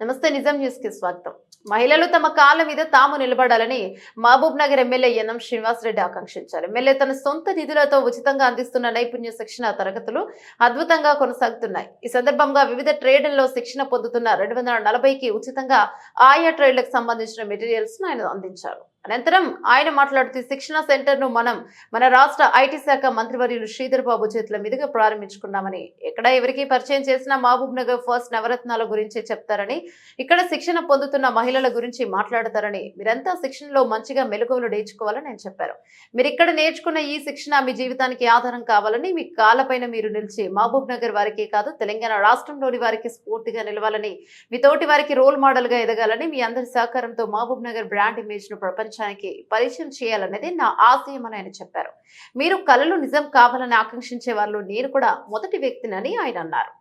నమస్తే, నిజాం న్యూస్ కి స్వాగతం. మహిళలు తమ కాళ్ళ మీద తాము నిలబడాలని మహబూబ్ నగర్ ఎమ్మెల్యే ఎన్ఎం శ్రీనివాసరెడ్డి ఆకాంక్షించారు. ఎమ్మెల్యే తన సొంత నిధులతో ఉచితంగా అందిస్తున్న నైపుణ్య శిక్షణ తరగతులు అద్భుతంగా కొనసాగుతున్నాయి. ఈ సందర్భంగా వివిధ ట్రేడ్లలో శిక్షణ పొందుతున్న 240కి ఉచితంగా ఆయా ట్రేడ్లకు సంబంధించిన మెటీరియల్స్ ఆయన అందించారు. అనంతరం ఆయన మాట్లాడుతూ శిక్షణ సెంటర్ ను మన రాష్ట్ర ఐటీ శాఖ మంత్రివర్యులు శ్రీధర్ బాబు చేతుల మీదుగా ప్రారంభించుకున్నామని, ఎక్కడ ఎవరికి పరిచయం చేసిన మహబూబ్ నగర్ ఫస్ట్ నవరత్నాల గురించి చెప్తారని, ఇక్కడ శిక్షణ పొందుతున్న మహిళల గురించి మాట్లాడతారని, మీరంతా శిక్షణలో మంచిగా మెలకువలు నేర్చుకోవాలని ఆయన చెప్పారు. మీరు ఇక్కడ నేర్చుకున్న ఈ శిక్షణ మీ జీవితానికి ఆధారం కావాలని, మీ కాళ్ళపైన మీరు నిలిచి మహబూబ్ నగర్ వారికే కాదు తెలంగాణ రాష్ట్రంలోని వారికి స్ఫూర్తిగా నిలవాలని, మీ తోటి వారికి రోల్ మోడల్ గా ఎదగాలని, మీ అందరి సహకారంతో మహబూబ్ నగర్ బ్రాండ్ ఇమేజ్ ను ప్రపంచానికి పరిచయం చేయాలనేది నా ఆశయం అని ఆయన చెప్పారు. మీరు కలలు నిజం కావాలని ఆకాంక్షించే వాళ్ళు నేను కూడా మొదటి వ్యక్తినని ఆయన అన్నారు.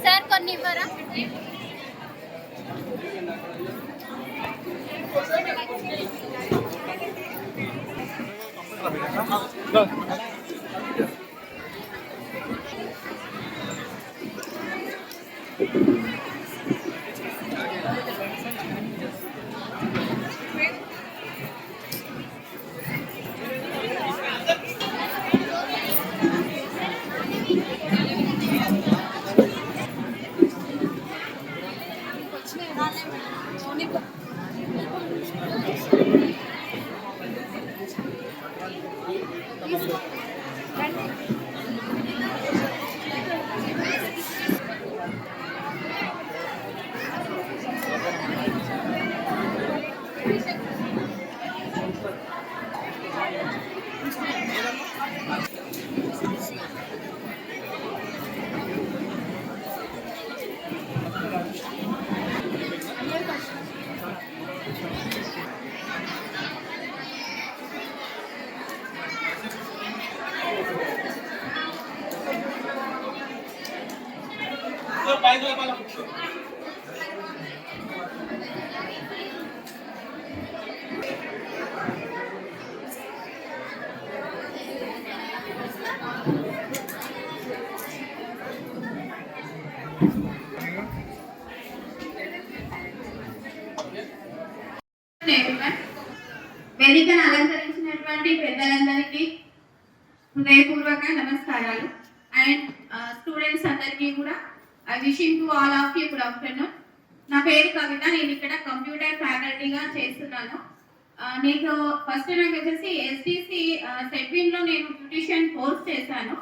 సార్ కొన్ని ఇవ్వరా? వేదికను అలంకరించినటువంటి పెద్దలందరికీ హృదయపూర్వక నమస్కారాలు. అండ్ స్టూడెంట్స్ అందరికీ కూడా I wishing to all of you good afternoon. నా పేరు కవిత. నేను ఇక్కడ కంప్యూటర్ ఫ్యాకల్టీగా చేస్తున్నాను. నేను ఫస్ట్ నాకు వచ్చేసి ఎస్టీసీ సెట్విన్లో నేను బ్యూటిషియన్ కోర్స్ చేశాను.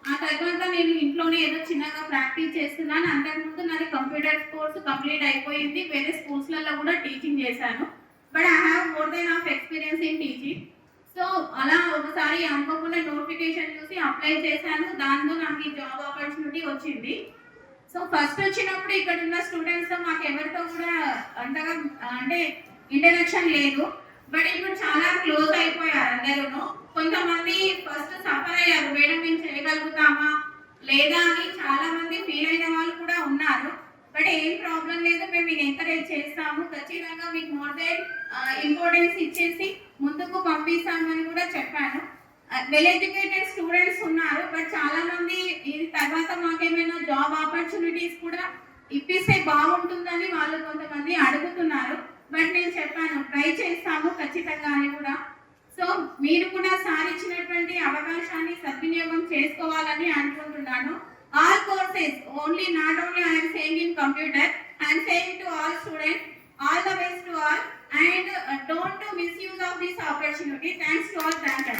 ఆ తర్వాత నేను ఇంట్లోనే ఏదో చిన్నగా ప్రాక్టీస్ చేస్తున్నాను. అంతకుముందు నాది కంప్యూటర్ కోర్స్ కంప్లీట్ అయిపోయింది. వేరే స్కూల్స్లలో కూడా టీచింగ్ చేశాను. But I have more than of experience in teaching. So అలా ఒకసారి అనుకోకుండా నోటిఫికేషన్ చూసి అప్లై చేశాను. దాంతో నాకు ఈ జాబ్ ఆపర్చునిటీ వచ్చింది. సో ఫస్ట్ వచ్చినప్పుడు ఇక్కడ ఉన్న స్టూడెంట్స్తో మాకు ఎవరితో కూడా అంతగా అంటే ఇంటరాక్షన్ లేదు. బట్ ఇప్పుడు చాలా క్లోజ్ అయిపోయారు అందరూ. కొంతమంది ఫస్ట్ సఫర్ అయ్యారు, మేడం మేము చేయగలుగుతామా లేదా అని చాలా మంది ఫీల్ అయిన వాళ్ళు కూడా ఉన్నారు. బట్ ఏం ప్రాబ్లం లేదు, మేము మీకు ఎంకరేజ్ చేస్తాము, ఖచ్చితంగా మీకు మోర్ దెన్ ఇంపార్టెన్స్ ఇచ్చేసి ముందుకు పంపిస్తామని కూడా చెప్పాను. వెల్ ఎడ్యుకేటెడ్ స్టూడెంట్స్ ఉన్నారు. బట్ చాలా మంది ఇది తర్వాత మాకేమైనా జాబ్ ఆపర్చునిటీస్ కూడా ఇప్పిస్తే బాగుంటుందని వాళ్ళు కొంతమంది అడుగుతున్నారు. బట్ నేను చెప్పాను ట్రై చేస్తాము ఖచ్చితంగా అని కూడా. సో మీరు కూడా సార్ ఇచ్చినటువంటి అవకాశాన్ని సద్వినియోగం చేసుకోవాలని అనుకుంటున్నాను. All courses only not only I am saying in computer, I am saying to all students, all the best to all, and don't misuse of this opportunity. Thanks to all. Thank you.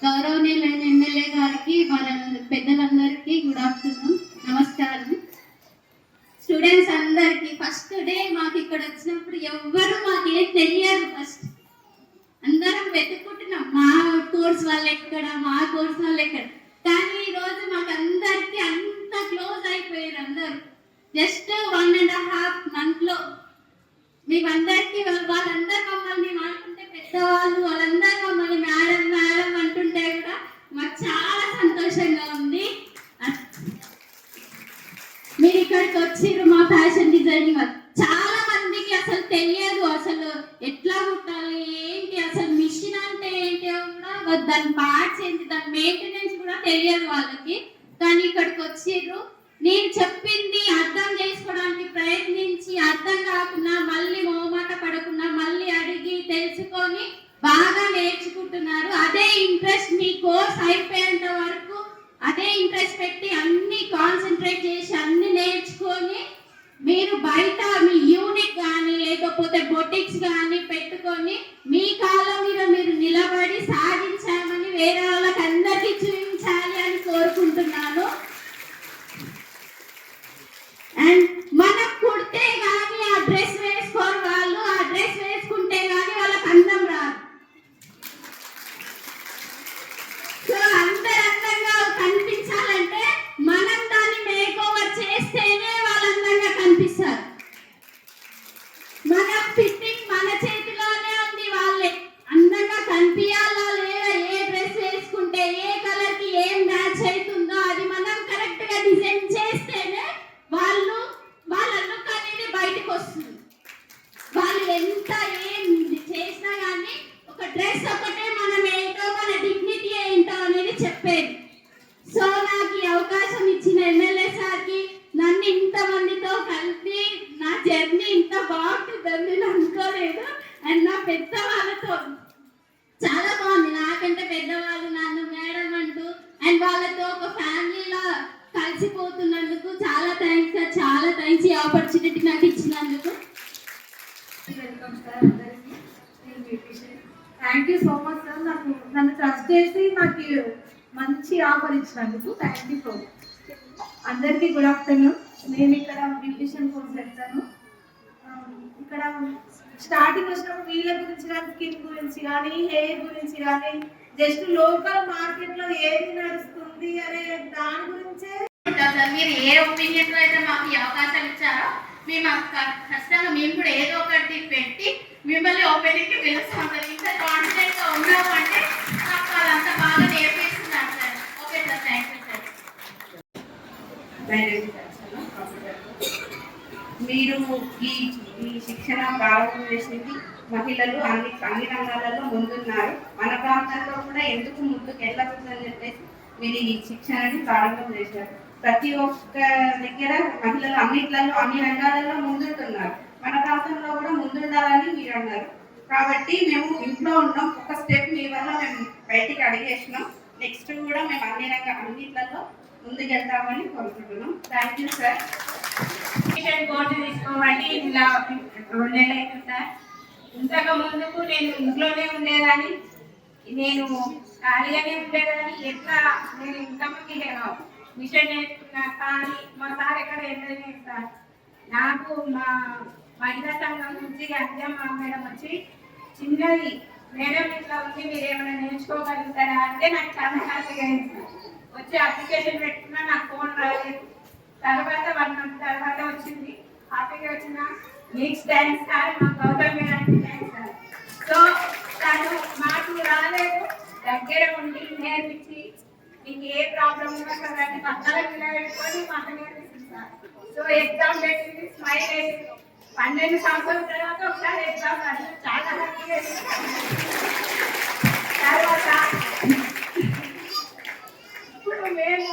గౌరవనీయులైన MLA గారికి, మన పెద్దలందరికీ good afternoon, నమస్కారం. Students అందరికి first day మాకు ఇక్కడ వచ్చినప్పుడు ఎవ్వరు మాకేం తెలియదు. ఫస్ట్ అందరం వెతుక్కుంటున్నాం మా కోర్స్ వాళ్ళు ఎక్కడ, మా కోర్స్ వాళ్ళు ఎక్కడ. కానీ ఈ రోజు మాకు అందరికి అంత క్లోజ్ అయిపోయారు అందరు. జస్ట్ 1.5 month లో మేమందరికి వాళ్ళందరూ మమ్మల్ని మాట్లాడుతుంటే పెద్దవాళ్ళు వాళ్ళందరూ మమ్మల్ని మేడం మేడం అంటుంటే కూడా మాకు చాలా సంతోషంగా ఉంది. మీరు ఇక్కడికి వచ్చిర్రు మా ఫ్యాషన్ డిజైనింగ్. చాలా మందికి అసలు తెలియదు అసలు ఎట్లా కుట్టాలి ఏంటి, అసలు మిషన్ అంటే ఏంటో కూడా, దాని పార్ట్స్ ఏంటి, దాని మెయింటెనెన్స్ కూడా తెలియదు వాళ్ళకి. కానీ ఇక్కడికి వచ్చిర్రు, నేను చెప్పింది అర్థం చేసుకోవడానికి ప్రయత్నించి అర్థం కాకుండా మళ్ళీ మొహమాట పడకుండా మళ్ళీ అడిగి తెలుసుకొని బాగా నేర్చుకుంటున్నారు. అదే ఇంట్రెస్ట్ మీ కోర్స్ అయిపోయేంత వరకు అదే ఇంట్రెస్ట్ పెట్టి అన్ని కాన్సన్ట్రేట్ చేసి అన్ని నేర్చుకొని మీరు బయట మీ యూనిట్ కానీ లేకపోతే బొటిక్స్ కానీ పెట్టుకొని మీ కాళ్ళ మీద మీరు నిలబడి సాధించామని వేరే వాళ్ళకి అందరికీ చూపించాలి అని కోరుకుంటున్నాను. అండ్ మనం కుడితే కానీ ఆ డ్రెస్ వేసుకోరు వాళ్ళు, ఆ డ్రెస్ వేసుకుంటే కానీ వాళ్ళకి అందం రాదు. సో అందరు అందంగా కనిపించాలంటే మనం దాన్ని మేక్ ఓవర్ చేస్తేనే వాళ్ళు అందంగా కనిపిస్తారు. మన ఫిట్టింగ్ మన చేతిలోనే ఉంది. వాళ్ళే అందంగా కనిపించాలా లేదా, ఏ డ్రెస్ వేసుకుంటే ఏ కలర్ కి ఏం మ్యాచ్ అవుతుందో అది మనం కరెక్ట్ గా డిజైన్ చేస్తేనే వాళ్ళ లుక్ అనేది బయటకు వస్తుంది. వాళ్ళు ఎంత ఏం చేసినా కానీ ఒక డ్రెస్ ఒకటే మనం ఏంటో మన డిగ్నిటీ ఏంటో అనేది చెప్పేది. సో నాకు ఈ అవకాశం ఇచ్చిన ఎమ్మెల్యే సార్కి, నన్ను ఇంతమందితో కలిపి నా జర్నీ ఇంత బాగుంటుందని నేను అనుకోలేదు. అండ్ నా పెద్ద వాళ్ళతో చాలా బాగుంది. నాకంటే పెద్దవాళ్ళు నన్ను మేడం అంటూ అండ్ వాళ్ళతో ఒక ఫ్యామిలీలా కలిసిపోతున్నందుకు చాలా థ్యాంక్స్ సార్, చాలా థ్యాంక్స్ ఈ ఆపర్చునిటీ నాకు ఇచ్చినందుకు. వెల్కమ్ సార్ అందరికీ. నేను beautician. Thank you so much sir, నన్ను ట్రస్ట్ చేసి నాకు మంచి ఆఫర్ ఇచ్చినందుకు థ్యాంక్ యూ సో మచ్. అందరికీ గుడ్ ఆఫ్టర్నూన్. నేను ఇక్కడ బ్యూటిషియన్ కోర్స్ చెప్తాను. ఇక్కడ స్టార్టింగ్ వచ్చినప్పుడు వీళ్ళ గురించి కానీ, స్కిన్ గురించి కానీ, హెయిర్ గురించి కానీ, జస్ట్ లోకల్ మార్కెట్లో ఏది నడుస్తుంది అనే దాని గురించే మీరు ఏ ఒపీనియన్ లో అయితే మాకు ఈ అవకాశం ఇచ్చారో మేము ఖచ్చితంగా మేము కూడా ఏదో ఒకటి పెట్టి మిమ్మల్ని ఓపెనింగ్ కి పిలుస్తాం సార్. ఇంత కాన్ఫిడెంట్ గా ఉన్నాము అంటే నాకు వాళ్ళంతా బాగా నేర్పిస్తున్నారు sir. Okay sir, thank you sir. మీరు ఈ శిక్షణ ప్రారంభం చేసింది మహిళలు అన్ని రంగాలలో ముందున్నారు. మన ప్రాంతంలో కూడా ఎందుకు ముందుకు వెళ్ళకూడదని చెప్పేసి మీరు ఈ శిక్షణని ప్రారంభం చేశారు. ప్రతి ఒక్క దగ్గర మహిళలు అన్నిట్లలో అన్ని రంగాలలో ముందుంటున్నారు. మన ప్రాంతంలో కూడా ముందుండాలని మీరు అన్నారు. కాబట్టి మేము ఇంట్లో ఉన్నాం, ఒక స్టెప్ మీ వల్ల మేము బయటికి అడిగేసినాం. నెక్స్ట్ కూడా మేము అన్నిట్లలో ముందుకెళ్తామని కోరుకుంటున్నాం. Thank you sir. Tuition course తీసుకోవాలి ఇలా 2 నెలలు అవుతుంది సార్. ఇంతకు ముందుకు నేను ఇంట్లోనే ఉండేదాన్ని, నేను ఖాళీగానే ఉండేదాన్ని. ఎట్లా నేను ఇంతమంది మిషన్ నేర్చుకున్నా కానీ మా సార్ ఎక్కడ వెళ్ళలేదు సార్. నాకు మా మహిళా సంఘం నుంచి అధ్యమ్మ మేడం వచ్చి చిన్నది మేడం ఇట్లా ఉంది, మీరు ఏమైనా నేర్చుకోగలుగుతారా అంటే నాకు చాలా హ్యాపీగా అయింది. వచ్చి అప్లికేషన్ పెట్టుకున్నా, నాకు ఫోన్ రాలేదు. తర్వాత 1 month తర్వాత వచ్చింది, హ్యాపీగా వచ్చిన. నెక్స్ట్ థ్యాంక్స్ సార్, మా గౌరవ మేడానికి థ్యాంక్స్ సార్. సో తను మాకు రాలేదు, దగ్గర ఉండి నేర్పించి మీకు ఏ ప్రాబ్లం ఉన్నా కదా అని పక్కన నిలబెట్టుకొని మాకు నేర్పిస్తుంది సార్. సో ఎగ్జామ్ పెట్టింది, స్మైల్ వేసింది. 12 సంవత్సరాల తర్వాత ఒకసారి ఎగ్జామ్ రాసింది, చాలా హ్యాపీగా తర్వాత ఇప్పుడు మేము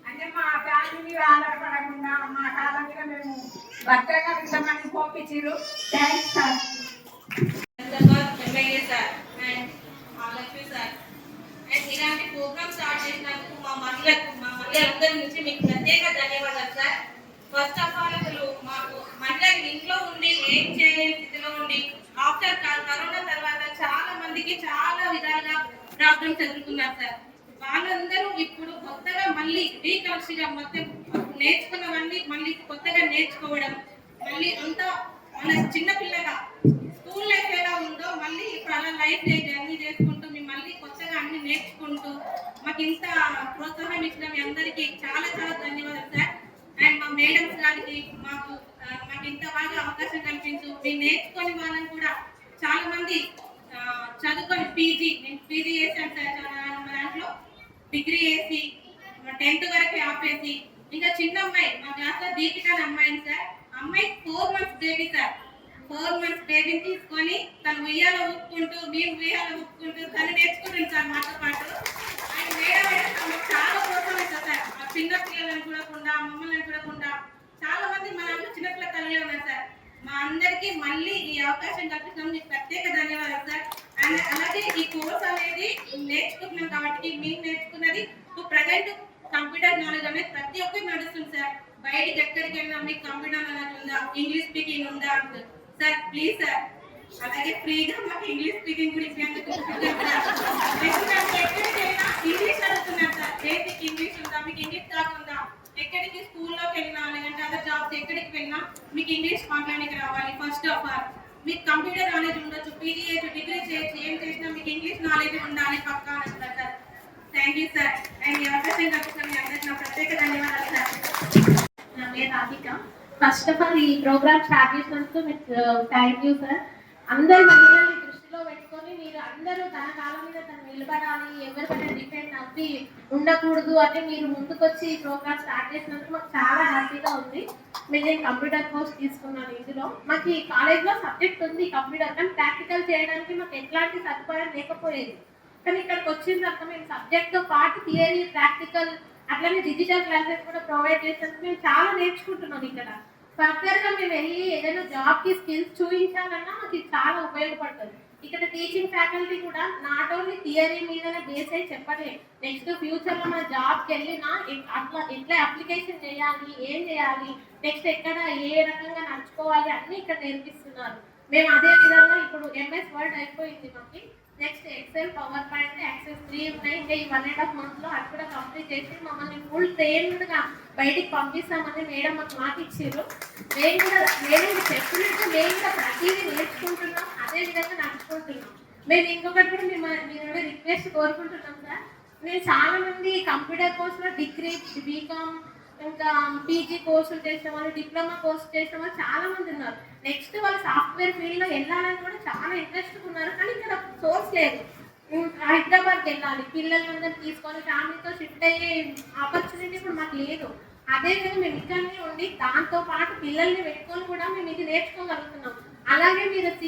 అంటే మా ఫ్యామిలీ మీద ఆధారపడకుండా మా కాళ్ళ మీద మేము భర్తగా ఇంతమంది పంపించారు. Thanks sir. MLA sir and Mahalakshmi sir and ఇలాంటి ప్రోగ్రామ్ స్టార్ట్ చేసినందుకు మా మహిళలందరి నుంచి మీకు ప్రత్యేక ధన్యవాదాలు సార్. ఫస్ట్ ఆఫ్ ఆల్ అసలు మాకు మహిళలు ఇంట్లో ఉండి ఏం చేయలేని స్థితిలో ఉండి ఆఫ్టర్ కరోనా తర్వాత చాలా మందికి చాలా విధాలుగా ప్రాబ్లమ్స్ ఎదుర్కొన్నారు సార్. వాళ్ళందరూ ఇప్పుడు కొత్తగా మళ్ళీ రీకన్స్ట్రక్ట్గా మొత్తం నేర్చుకున్నవన్నీ మళ్ళీ కొత్తగా నేర్చుకోవడం, మళ్ళీ అంతా మన చిన్నపిల్లగా స్కూల్ లైఫ్ ఎలా ఉందో మళ్ళీ ఇప్పుడు అలా లైఫ్ జర్నీ చేసుకుంటూ మేము మళ్ళీ కొత్తగా అన్ని నేర్చుకుంటూ మాకు ఇంత ప్రోత్సాహం ఇచ్చిన మీ అందరికీ చాలా చాలా ధన్యవాదాలు సార్. అండ్ మా మేడమ్స్ గారికి మాకు ఇంత బాగా అవకాశం కల్పించు. మేము నేర్చుకొని వాళ్ళని కూడా చాలా మంది చదువుకొని నేను పీజీ చేశాను సార్. చాలా దాంట్లో డిగ్రీ చేసి 10th వరకు ఆపేసి ఇంకా చిన్న అమ్మాయి మా క్లాస్లో దీపిక అనే అమ్మాయిని సార్. అమ్మాయి 4 months బేబీ సార్. 4 months బేబీని తీసుకొని తను ఉయ్యాల ఊపుకుంటూ మేము ఉయ్యాల ఊపుకుంటూ తను నేర్చుకుంటుంది సార్ మాతో పాటు. ఆయన మేడం చాలా ప్రోత్సహిస్తారు సార్. ఆ చిన్న పిల్లలను చూడకుండా మమ్మల్ని చూడకుండా చాలా మంది మన చిన్నపిల్ల తల్లిలో ఉన్నారు సార్. మా అందరికీ మళ్ళీ ఈ అవకాశం కల్పించడం మీకు ప్రత్యేక ధన్యవాదాలు సార్. అండ్ అలాగే ఈ కోర్స్ అనేది నేర్చుకుంటున్నాం కాబట్టి మేము నేర్చుకున్నది ప్రజెంట్ కంప్యూటర్ నాలెడ్జ్ అనేది ప్రతి ఒక్కరికి నడుస్తుంది సార్. బయటికి ఎక్కడికి వెళ్ళినా మీకు కంప్యూటర్ నాలెడ్జ్ ఉందా, ఇంగ్లీష్ స్పీకింగ్ ఉందా సార్? ప్లీజ్ సార్ అలాగే ఫ్రీగా మాకు ఇంగ్లీష్ స్పీకింగ్ కూడా ఇచ్చినందుకు ఎక్కడికి వెళ్ళినా ఇంగ్లీష్ అడుగుతున్నారు సార్. బేసిక్ ఇంగ్లీష్ ఉందా, మీకు ఇంగ్లీష్ కాకుండా ఎక్కడికి స్కూల్లోకి వెళ్ళినా లేదంటే అదర్ జాబ్స్ ఎక్కడికి వెళ్ళినా మీకు ఇంగ్లీష్ మాట్లాడడానికి రావాలి. ఫస్ట్ ఆఫ్ ఆల్ మీకు కంప్యూటర్ నాలెడ్జ్ ఉండొచ్చు, పీజీ చేయొచ్చు, డిగ్రీ చేయొచ్చు, ఏం చేసినా మీకు ఇంగ్లీష్ నాలెడ్జ్ ఉండాలి పక్కా అంటారు sir. Thank you sir. And ఈ అవకాశం కల్పించిన మీ అందరికీ నా ప్రత్యేక ధన్యవాదాలు సార్. నా పేరు రాధిక. ఫస్ట్ ఆఫ్ ఆల్ ఈ ప్రోగ్రామ్ స్టార్ట్ చేసినందుకు మీకు థ్యాంక్ యూ సార్. అందరి మహిళల్ని దృష్టిలో పెట్టుకొని మీరు అందరూ తన కాలం మీద తను నిలబడాలి, ఎవరికైనా డిపెండ్ అవ్వి ఉండకూడదు అంటే మీరు ముందుకొచ్చి ఈ ప్రోగ్రామ్ స్టార్ట్ చేసినందుకు మాకు చాలా హ్యాపీగా ఉంది. నేను కంప్యూటర్ కోర్స్ తీసుకున్నాను. ఇందులో మాకు ఈ కాలేజ్లో సబ్జెక్ట్ ఉంది కంప్యూటర్, కానీ ప్రాక్టికల్ చేయడానికి మాకు ఎట్లాంటి సదుపాయం లేకపోయేది. కానీ ఇక్కడికి వచ్చిన తర్వాత మేము సబ్జెక్ట్తో పాటు థియరీ, ప్రాక్టికల్ అట్లనే డిజిటల్ క్లాసెస్ కూడా ప్రొవైడ్ చేసినందుకు మేము చాలా నేర్చుకుంటున్నాం. ఇక్కడ ఫర్దర్గా మేము వెళ్ళి ఏదైనా జాబ్కి స్కిల్స్ చూపించాలన్నా మాకు ఇది చాలా ఉపయోగపడుతుంది. ఇక్కడ టీచింగ్ ఫ్యాకల్టీ కూడా నాట్ ఓన్లీ థియరీ మీదనే బేస్ అయి చెప్పట్లేదు. నెక్స్ట్ ఫ్యూచర్లో మన జాబ్కి వెళ్ళినా అట్లా ఎట్లా అప్లికేషన్ చేయాలి, ఏం చేయాలి, నెక్స్ట్ ఎక్కడ ఏ రకంగా నడుచుకోవాలి అన్నీ ఇక్కడ నేర్పిస్తున్నారు. మేము అదే విధంగా ఇప్పుడు MS వర్డ్ అయిపోయింది మాకు. Next excel, power point, access 3 ఉన్నాయి. ఇంకా ఈ 1.5 months అది కూడా కంప్లీట్ చేసి మమ్మల్ని ఫుల్ ట్రైన్డ్గా బయటికి పంపిస్తామని మేడం మాకు మాట ఇచ్చారు. మేము కూడా మేడం చెప్పినట్టు మేము కూడా ప్రతిదీ నేర్చుకుంటున్నాం, అదే విధంగా నడుచుకుంటున్నాం. మేము ఇంకొకటి కూడా మేము రిక్వెస్ట్ కోరుకుంటున్నాం సార్. మేము చాలా మంది కంప్యూటర్ కోర్సులో డిగ్రీ, బీకామ్, ఇంకా పీజీ కోర్సులు చేసిన వాళ్ళు, డిప్లొమా కోర్సు చేసిన వాళ్ళు చాలా మంది ఉన్నారు. నెక్స్ట్ వాళ్ళు సాఫ్ట్వేర్ ఫీల్డ్లో వెళ్ళాలని కూడా చాలా ఇంట్రెస్ట్గా ఉన్నారు. కానీ ఇక్కడ సోర్స్ లేదు. హైదరాబాద్కి వెళ్ళాలి, పిల్లలందరినీ తీసుకొని ఫ్యామిలీతో షిఫ్ట్ అయ్యే ఆపర్చునిటీ ఇప్పుడు మాకు లేదు. అదేవిధంగా మేము ఇక్కడనే ఉండి దాంతో పాటు పిల్లల్ని పెట్టుకొని కూడా మేము ఇది నేర్చుకోగలుగుతున్నాం. అలాగే మీరు C++,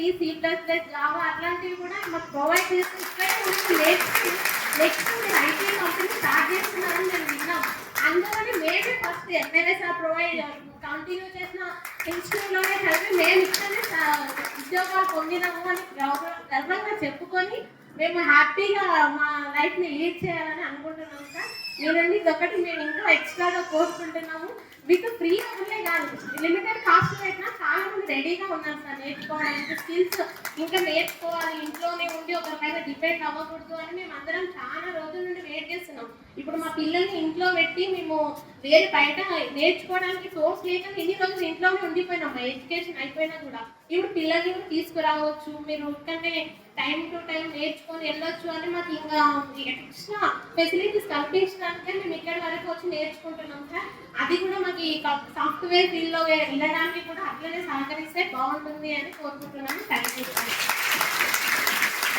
జావా అట్లాంటివి కూడా మాకు ప్రొవైడ్ చేసి ఇక్కడే నేర్చుకుని నెక్స్ట్ మీరు IT కంపెనీ స్టార్ట్ చేస్తున్నారని మేము విన్నాం. అందుకని మేమే first MLA sir provide continue చేసిన ఇన్స్టిట్యూట్లోనే చదివి మేము ఇక్కడనే ఉద్యోగాలు పొందినాము అని గర్వంగా చెప్పుకొని మేము హ్యాపీగా మా లైఫ్ని లీడ్ చేయాలని అనుకుంటున్నాం సార్. నేనండి ఇదొకటి మేము ఇంకా ఎక్స్ట్రాగా కోరుకుంటున్నాము. మీకు ఫ్రీ అవ్వలే కాదు, లిమిటెడ్ కాస్ట్ పెట్టినా చాలా మంది రెడీగా ఉన్నారు సార్ నేర్చుకోవడానికి. స్కిల్స్ ఇంకా నేర్చుకోవాలి, ఇంట్లోనే ఉండి ఒకరి మీద డిపెండ్ అవ్వకూడదు అని మేము అందరం చాలా రోజుల నుండి వెయిట్ చేస్తున్నాం. ఇప్పుడు మా పిల్లల్ని ఇంట్లో పెట్టి మేము వేరే బయట నేర్చుకోవడానికి సోర్స్ లేక ఎన్ని రోజులు ఇంట్లోనే ఉండిపోయినాం, మా ఎడ్యుకేషన్ అయిపోయినా కూడా. ఇప్పుడు పిల్లల్ని కూడా తీసుకురావచ్చు, మీరు ఇక్కడనే టైం టు టైం నేర్చుకొని వెళ్ళొచ్చు అని మాకు ఇంకా ఎక్స్ట్రా ఫెసిలిటీస్ కల్పించడానికే మేము ఇక్కడ వరకు వచ్చి నేర్చుకుంటున్నాం సార్. అది కూడా మాకు ఈ సాఫ్ట్వేర్ ఫీల్డ్లో వెళ్ళడానికి కూడా అట్లనే సహకరిస్తే బాగుంటుంది అని కోరుకుంటున్నాను. Thank you.